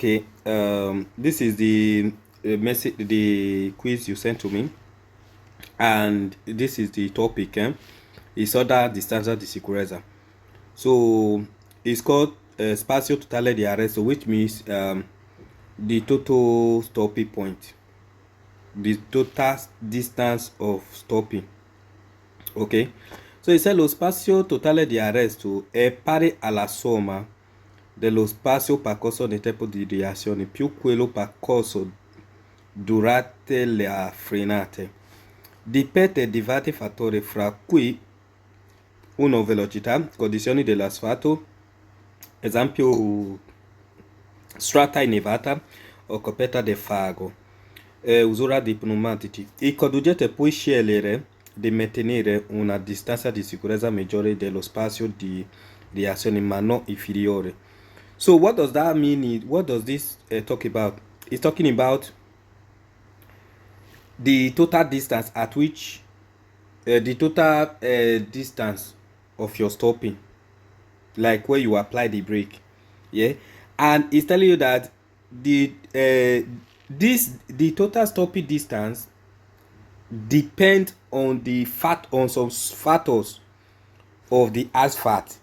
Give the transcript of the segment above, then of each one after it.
Okay, this is the message, the quiz you sent to me, and this is the topic. It's other distanza di sicurezza. So it's called Spazio totale di arresto, which means the total stopping point, the total distance of stopping. Ok, so it said lo spazio totale di arresto è pari alla somma dello spazio percorso nel tempo di reazione più quello percorso durante le frenate. Dipende di vari fattori, fra cui 1. Velocità, condizioni dell'asfalto, esempio strata innevata o coperta di fango, usura di pneumatici. Il conducente può scegliere di mantenere una distanza di sicurezza maggiore dello spazio di reazione ma non inferiore. So what does that mean? What does this talk about? It's talking about the total distance at which the total distance of your stopping, like where you apply the brake, yeah, and it's telling you that the total stopping distance depend on some factors of the asphalt,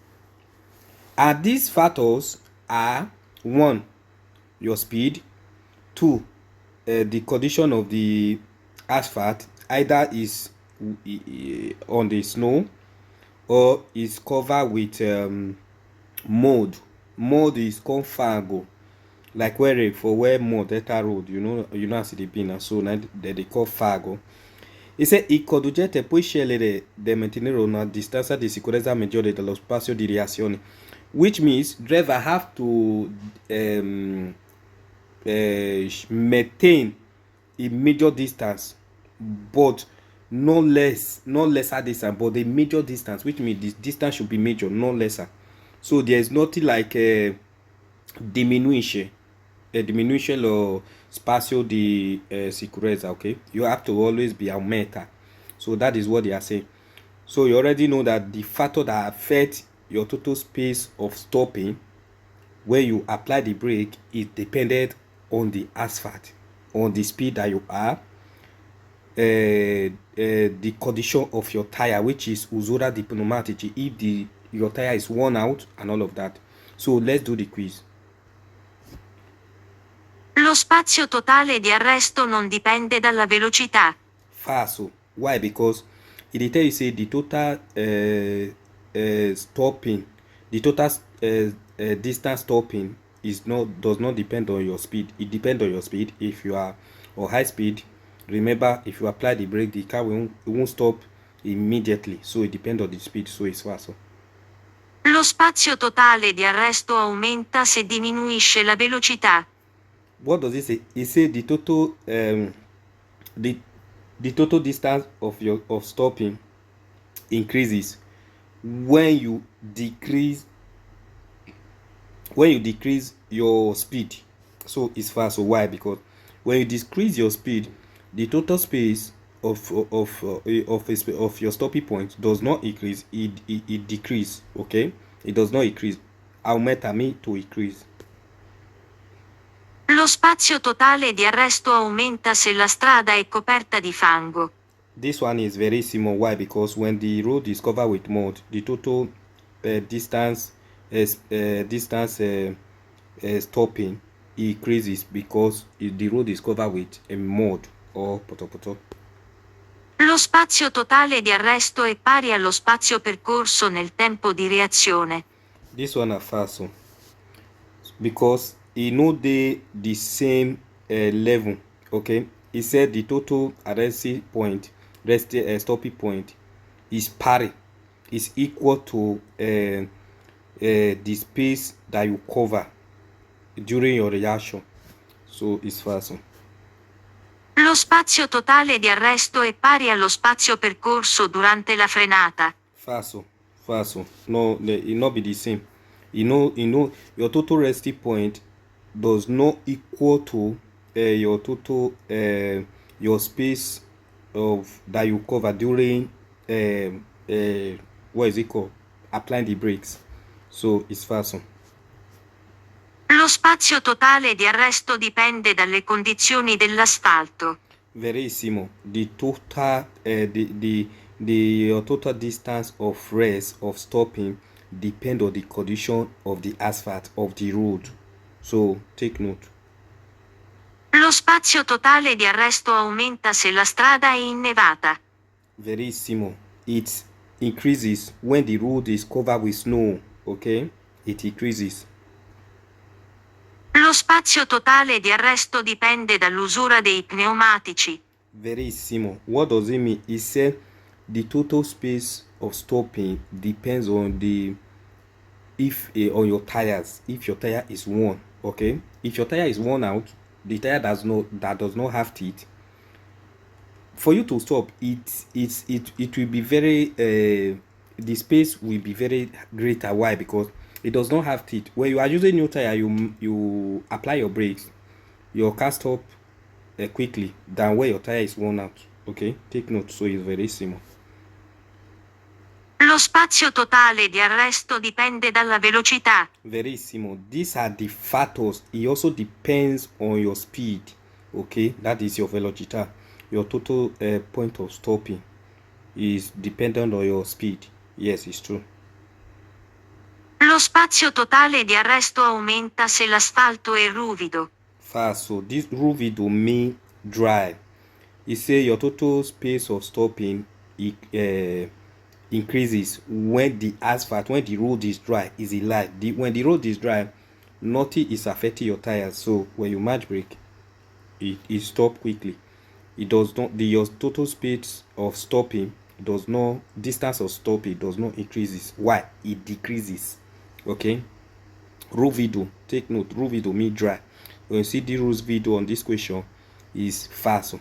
and these factors are: 1. Your speed; 2. The condition of the asphalt, either is on the snow or is covered with mold. Mold is called fango, like where mold enter road, you know as it be now, so now they call fango. E se il conducente può scegliere di mantenere una distanza di sicurezza maggiore dello spazio di reazione, which means driver have to maintain a major distance, but no lesser distance, but a major distance, which means the distance should be major, no lesser. So there is nothing like a diminuisce lo spazio di sicurezza. Okay, you have to always be aumenta. So that is what they are saying. So you already know that the factor that affects your total space of stopping when you apply the brake is dependent on the asphalt, on the speed that you are, the condition of your tire, which is usura di pneumatici, if your tire is worn out, and all of that. So let's do the quiz. Lo spazio totale di arresto non dipende dalla velocità. Falso. Why? Because it tell you say the total stopping, the total distance stopping does not depend on your speed. It depends on your speed. If you are on high speed, remember, if you apply the brake, the car won't stop immediately. So it depends on the speed. So it's false. Lo spazio totale di arresto aumenta se diminuisce la velocità. What does it say? It says the total the total distance of stopping increases when you decrease your speed. So it's fast. So why? Because when you decrease your speed, the total space of your stopping point does not increase. It decrease. Okay, it does not increase. Aumenta me to increase. Lo spazio totale di arresto aumenta se la strada è coperta di fango. This one is very simple. Why? Because when the road is covered with mud, the total distance stopping increases because the road is covered with a mud or potopoto. Lo spazio totale di arresto è pari allo spazio percorso nel tempo di reazione. This one are false, because it no dey the same level. Okay, he said the total stopping point is pari, is equal to the space that you cover during your reaction. So it's false. Lo spazio totale di arresto è pari allo spazio percorso durante la frenata. False. No, it not be the same. Your total resting point does not equal to your total your space of that you cover during what is it called, applying the brakes. So it's false. Lo spazio totale di arresto dipende dalle condizioni dell'asfalto. Verissimo. The total, your total distance of rest of stopping depend on the condition of the asphalt of the road. So take note. Lo spazio totale di arresto aumenta se la strada è innevata. Verissimo. It increases when the road is covered with snow. Okay? It increases. Lo spazio totale di arresto dipende dall'usura dei pneumatici. Verissimo. What does it mean? It said the total space of stopping depends on the on your tires. If your tire is worn, okay. If your tire is worn out, the tire does not have teeth. For you to stop, it will be very the space will be very greater. Why? Because it does not have teeth. When you are using new tire, you apply your brakes, your car stop quickly than where your tire is worn out. Okay, take note. So it's very simple. Lo spazio totale di arresto dipende dalla velocità. Verissimo. These are the factors. It also depends on your speed. Okay, that is your velocità. Your total point of stopping is dependent on your speed. Yes, it's true. Lo spazio totale di arresto aumenta se l'asfalto è ruvido. Fast. So this ruvido mean dry. You say your total space of stopping increases when the asphalt, when the road is dry. Is a lie. When the road is dry, nothing is affecting your tires. So when you match brake, it stop quickly. It does not. Your total speed of stopping does not. Distance of stopping does not increases. Why? It decreases. Okay. Ruvido. Take note. Ruvido mean dry. When you see the rules video on this question, is fast.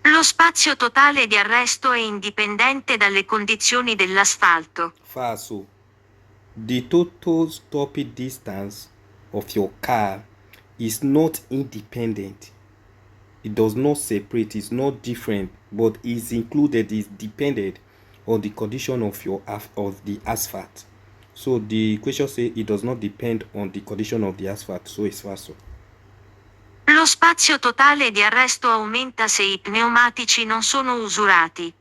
Lo spazio totale di arresto è indipendente dalle condizioni dell'asfalto. Fast. The total stopping distance of your car is not independent. It does not separate. It's not different, but is included. Is dependent on the condition of the asphalt. So the question says it does not depend on the condition of the asphalt. So it's faster. Lo spazio totale di arresto aumenta se i pneumatici non sono usurati.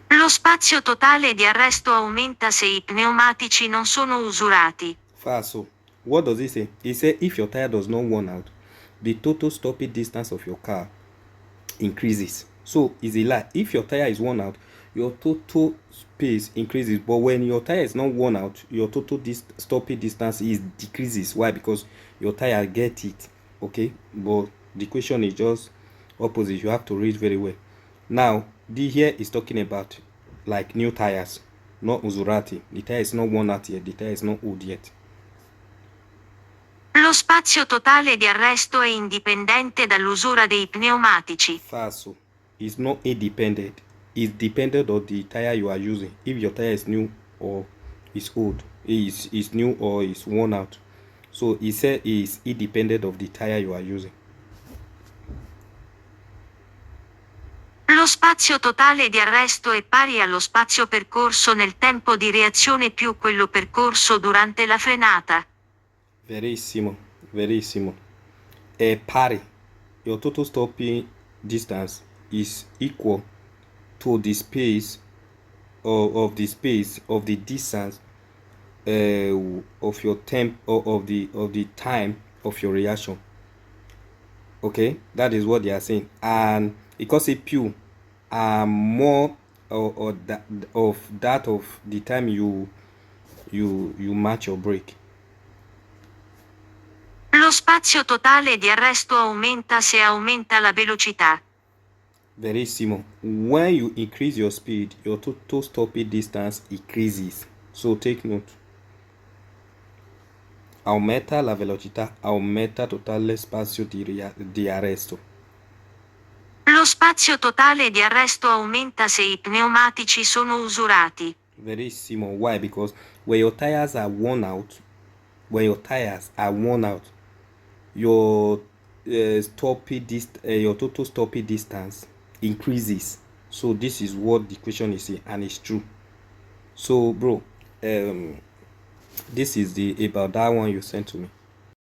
Lo spazio totale di arresto aumenta se i pneumatici non sono usurati. Fast. What does it say? It says if your tire does not worn out, the total stopping distance of your car increases. So it's a lie. If your tire is worn out, your total space increases. But when your tire is not worn out, your total stopping distance is decreases. Why? Because your tire get it. Okay. But the question is just opposite. You have to read very well. Now, the here is talking about like new tires, not usurati. The tire is not worn out yet. The tire is not old yet. Lo spazio totale di arresto è indipendente dall'usura dei pneumatici. Fast. It's not independent. It's dependent on the tire you are using. If your tire is new or is old, is new or is worn out. So it said is independent of the tire you are using. Lo spazio totale di arresto è pari allo spazio percorso nel tempo di reazione più quello percorso durante la frenata. Verissimo, verissimo. A pari. Your total stopping distance is equal to the space of the distance of your temp or of the time of your reaction. Okay, that is what they are saying, and because a pew are more or that of the time you match your brake. Lo spazio totale di arresto aumenta se aumenta la velocità. Verissimo. When you increase your speed, your total stopping distance increases. So take note. Aumenta la velocità, aumenta totale spazio di arresto. Lo spazio totale di arresto aumenta se i pneumatici sono usurati. Verissimo. Why? Because when your tires are worn out, your your total stopping distance increases. So this is what the question is saying, and it's true. So bro, This is the about that one you sent to me.